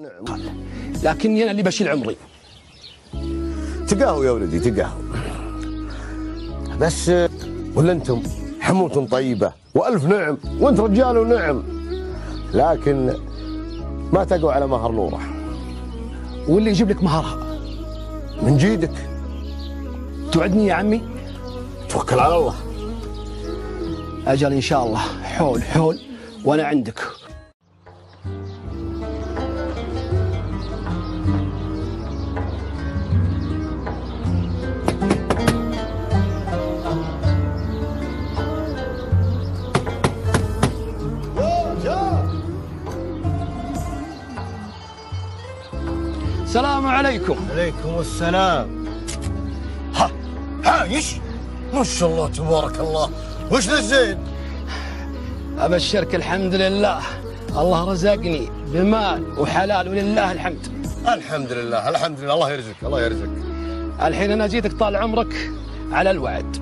نعم، لكني أنا اللي بشيل عمري. تقاهوا يا ولدي تقاهوا، بس ولا أنتم حموت طيبة وألف نعم، وأنت رجال ونعم، لكن ما تقوا على مهر نوره. واللي يجيب لك مهرها من جيدك. توعدني يا عمي؟ توكل على الله. أجل إن شاء الله، حول حول وأنا عندك. السلام عليكم. عليكم السلام. ها عايش؟ ما شاء الله تبارك الله، وش ذا الزين؟ أبشرك الحمد لله، الله رزقني بمال وحلال ولله الحمد. الحمد لله الحمد لله، الله يرزقك الله يرزقك. الحين أنا جيتك طال عمرك على الوعد،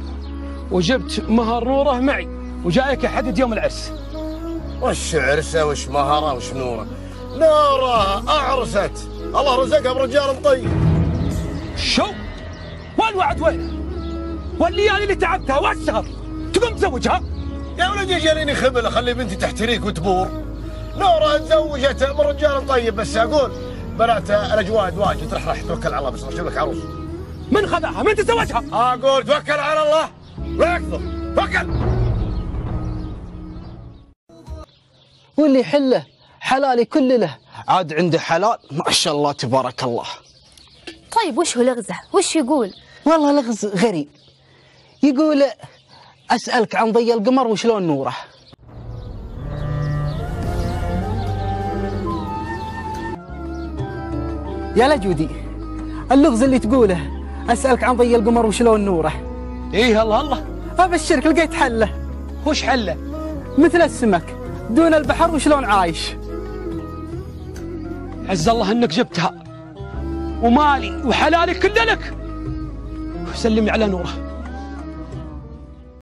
وجبت مهر نوره معي، وجايك أحدد يوم العرس. وش عرسه وش مهره وش نوره؟ نوره أعرست، الله رزقها برجال طيب. شو؟ والوعد وينه؟ والليالي اللي تعبتها والسهر تقوم تزوجها؟ يا ولدي جاليني خبل اخلي بنتي تحتريك وتبور. نوره تزوجت من رجال طيب، بس اقول بنات الاجواد واجد، تروح توكل على الله، بس اشوف لك عروس. من خذاها؟ من تزوجها؟ اقول توكل على الله لا يكثر، توكل. واللي يحله حلالي كل له، عاد عنده حلال ما شاء الله تبارك الله. طيب وش هو لغزه؟ وش يقول؟ والله لغز غريب، يقول أسألك عن ضي القمر وشلون نوره. يا لجودي، اللغز اللي تقوله أسألك عن ضي القمر وشلون نوره. إيه الله الله، أبشرك لقيت حله. وش حله؟ مثل السمك دون البحر وشلون عايش. عز الله انك جبتها، ومالي وحلالي كله لك. سلمي على نوره.